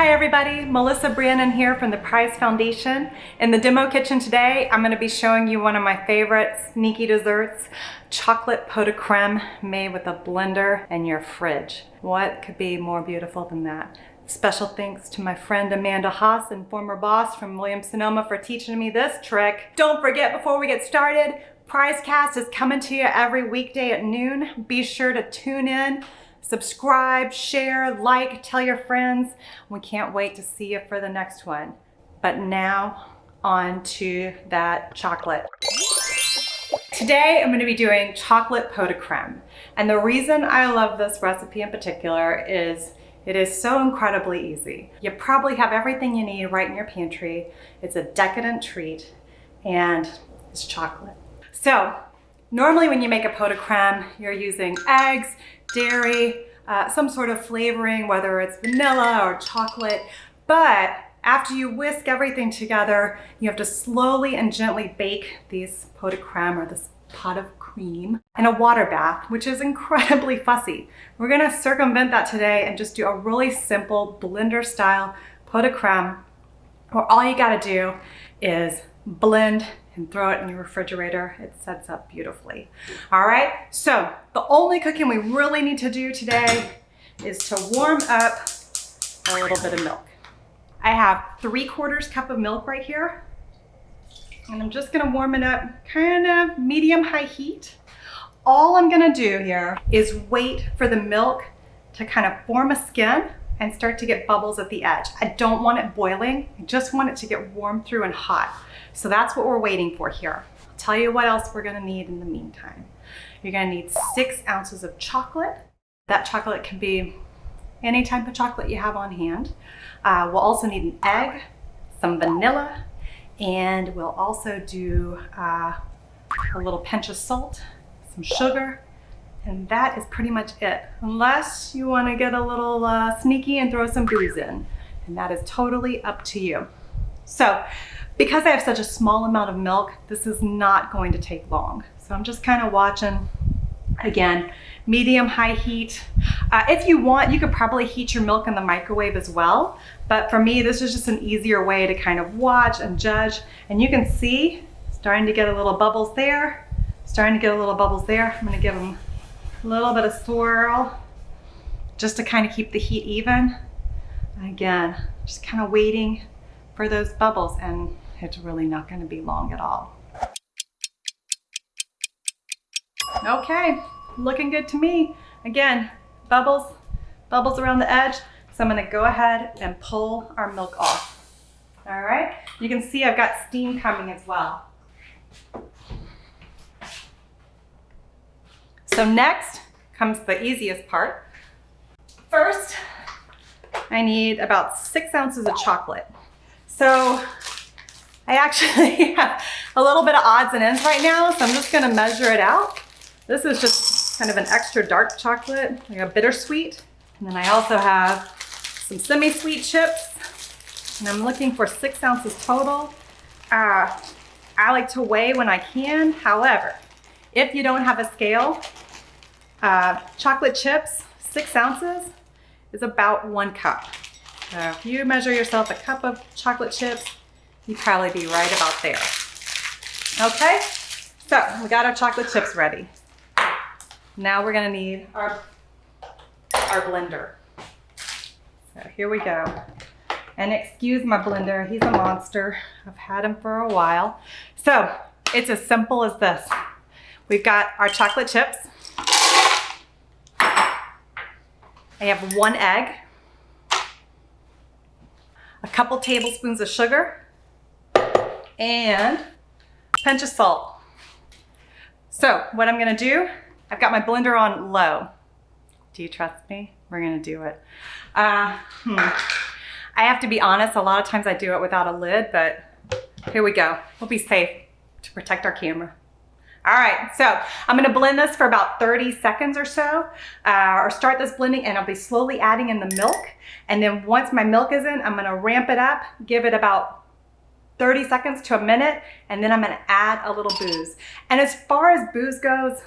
Hi everybody, Melissa Brannan here from the Prize Foundation. In the demo kitchen today, I'm going to be showing you one of my favorite sneaky desserts, chocolate pot de crème made with a blender and your fridge. What could be more beautiful than that? Special thanks to my friend Amanda Haas and former boss from Williams-Sonoma for teaching me this trick. Don't forget, before we get started, PrizeCast is coming to you every weekday at noon. Be sure to tune in. Subscribe, share, like, tell your friends. We can't wait to see you for the next one. But now, on to that chocolate. Today, I'm going to be doing chocolate pot de crème. And the reason I love this recipe in particular is it is so incredibly easy. You probably have everything you need right in your pantry. It's a decadent treat, and it's chocolate. So, normally when you make a pot de crème, you're using eggs, dairy, some sort of flavoring, whether it's vanilla or chocolate. But after you whisk everything together, you have to slowly and gently bake these pot de crème, or this pot of cream, in a water bath, which is incredibly fussy. We're gonna circumvent that today and just do a really simple blender style pot de crème, where all you gotta do is blend and throw it in your refrigerator. It sets up beautifully. All right, so the only cooking we really need to do today is to warm up a little bit of milk. I have 3/4 cup of milk right here, and I'm just gonna warm it up kind of medium-high heat. All I'm gonna do here is wait for the milk to kind of form a skin and start to get bubbles at the edge. I don't want it boiling, I just want it to get warm through and hot. So that's what we're waiting for here. I'll tell you what else we're gonna need in the meantime. You're gonna need 6 ounces of chocolate. That chocolate can be any type of chocolate you have on hand. We'll also need an egg, some vanilla, and we'll also do a little pinch of salt, some sugar, and that is pretty much it. Unless you wanna get a little sneaky and throw some booze in, and that is totally up to you. So, because I have such a small amount of milk, this is not going to take long. So I'm just kind of watching, again, medium-high heat. If you want, you could probably heat your milk in the microwave as well. But for me, this is just an easier way to kind of watch and judge. And you can see, starting to get a little bubbles there, starting to get a little bubbles there. I'm gonna give them a little bit of swirl, just to kind of keep the heat even. And again, just kind of waiting for those bubbles, and it's really not going to be long at all. Okay, looking good to me. Again, bubbles around the edge. So I'm going to go ahead and pull our milk off. All right, you can see I've got steam coming as well. So next comes the easiest part. First, I need about 6 ounces of chocolate. So I actually have a little bit of odds and ends right now, so I'm just gonna measure it out. This is just kind of an extra dark chocolate, like a bittersweet. And then I also have some semi-sweet chips, and I'm looking for 6 ounces total. I like to weigh when I can. However, if you don't have a scale, chocolate chips, 6 ounces is about 1 cup. So if you measure yourself a cup of chocolate chips, you'd probably be right about there. Okay, so we got our chocolate chips ready. Now we're gonna need our blender. So here we go. And excuse my blender, he's a monster. I've had him for a while. So it's as simple as this. We've got our chocolate chips. I have 1 egg, a couple tablespoons of sugar, and a pinch of salt. So what I'm gonna do, I've got my blender on low. Do you trust me? We're gonna do it. I have to be honest, a lot of times I do it without a lid, but here we go. We'll be safe to protect our camera. All right, so I'm gonna blend this for about 30 seconds or so, or start this blending, and I'll be slowly adding in the milk. And then once my milk is in, I'm gonna ramp it up, give it about 30 seconds to a minute, and then I'm gonna add a little booze. And as far as booze goes,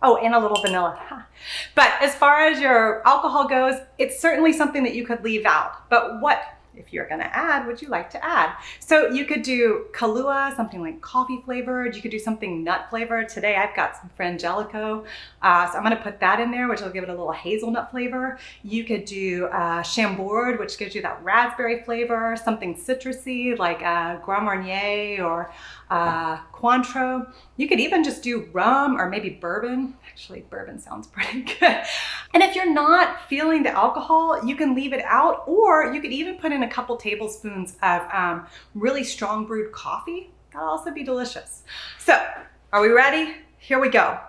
Oh, and a little vanilla. But as far as your alcohol goes, it's certainly something that you could leave out. But what, if you're gonna add, would you like to add? So you could do Kahlua, something like coffee flavored. You could do something nut flavored. Today I've got some Frangelico, so I'm gonna put that in there, which will give it a little hazelnut flavor. You could do Chambord, which gives you that raspberry flavor, something citrusy like Grand Marnier or Cointreau. You could even just do rum or maybe bourbon. Actually, bourbon sounds pretty good. And if you're not feeling the alcohol, you can leave it out, or you could even put in a couple tablespoons of really strong brewed coffee. That'll also be delicious. So, are we ready? Here we go.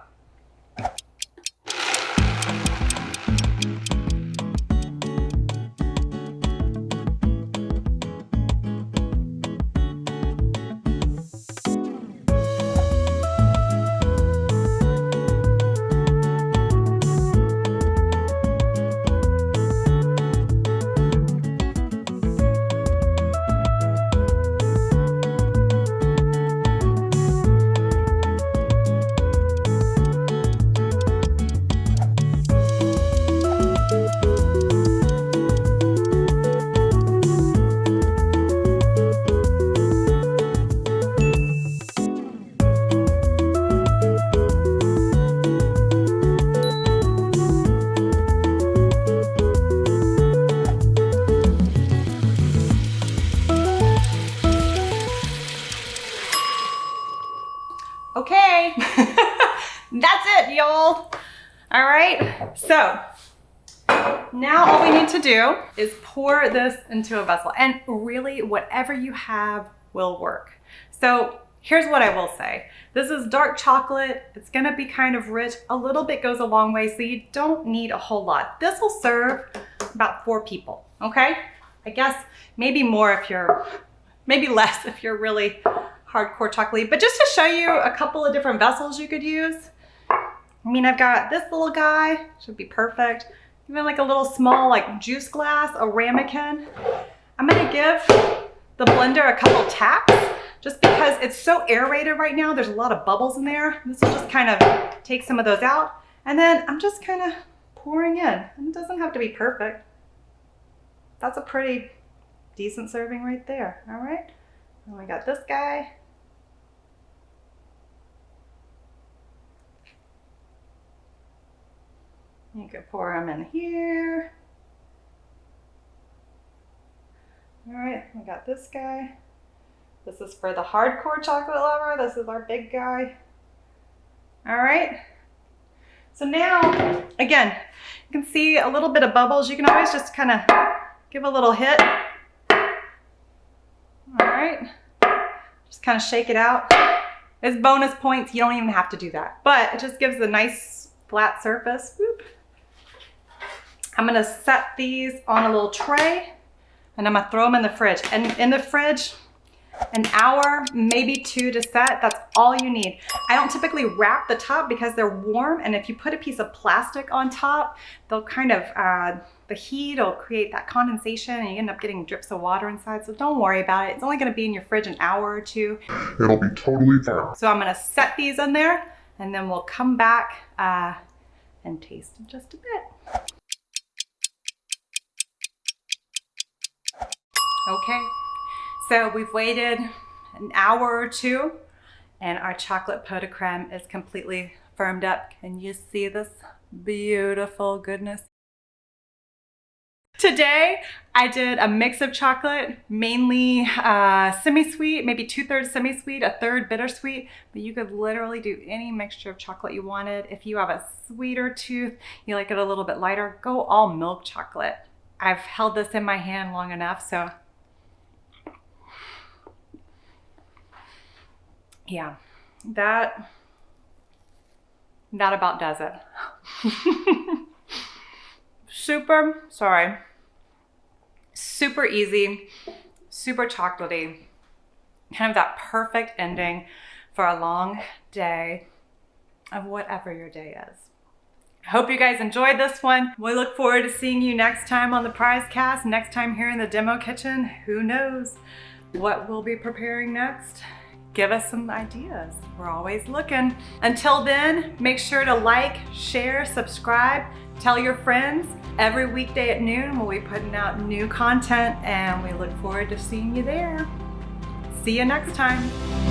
Okay, that's it, y'all. All right, so now all we need to do is pour this into a vessel, and really whatever you have will work. So here's what I will say. This is dark chocolate. It's gonna be kind of rich. A little bit goes a long way, so you don't need a whole lot. This will serve about 4 people, okay? I guess maybe more if you're, maybe less if you're really hardcore chocolate, but just to show you a couple of different vessels you could use. I mean, I've got this little guy, should be perfect. Even like a little small like juice glass, a ramekin. I'm gonna give the blender a couple taps just because it's so aerated right now. There's a lot of bubbles in there. This will just kind of take some of those out. And then I'm just kind of pouring in. And it doesn't have to be perfect. That's a pretty decent serving right there, all right? And we got this guy. You could pour them in here. All right, we got this guy. This is for the hardcore chocolate lover. This is our big guy. All right. So now, again, you can see a little bit of bubbles. You can always just kind of give a little hit. All right. Just kind of shake it out. As bonus points, you don't even have to do that, but it just gives a nice flat surface. Whoop. I'm gonna set these on a little tray and I'm gonna throw them in the fridge. And in the fridge, an hour, maybe 2 to set, that's all you need. I don't typically wrap the top because they're warm, and if you put a piece of plastic on top, they'll kind of, the heat will create that condensation and you end up getting drips of water inside, so don't worry about it. It's only gonna be in your fridge an hour or 2. It'll be totally fine. So I'm gonna set these in there and then we'll come back and taste in just a bit. Okay, so we've waited an hour or 2 and our chocolate pot de crème is completely firmed up. Can you see this beautiful goodness? Today, I did a mix of chocolate, mainly semi-sweet, maybe 2/3 semi-sweet, 1/3 bittersweet, but you could literally do any mixture of chocolate you wanted. If you have a sweeter tooth, you like it a little bit lighter, go all milk chocolate. I've held this in my hand long enough, so yeah, that about does it. Super easy, super chocolatey, kind of that perfect ending for a long day of whatever your day is. I hope you guys enjoyed this one. We look forward to seeing you next time on the Prize Cast, next time here in the demo kitchen. Who knows what we'll be preparing next? give us some ideas. We're always looking. Until then, make sure to like, share, subscribe, tell your friends. Every weekday at noon we'll be putting out new content, and we look forward to seeing you there. See you next time.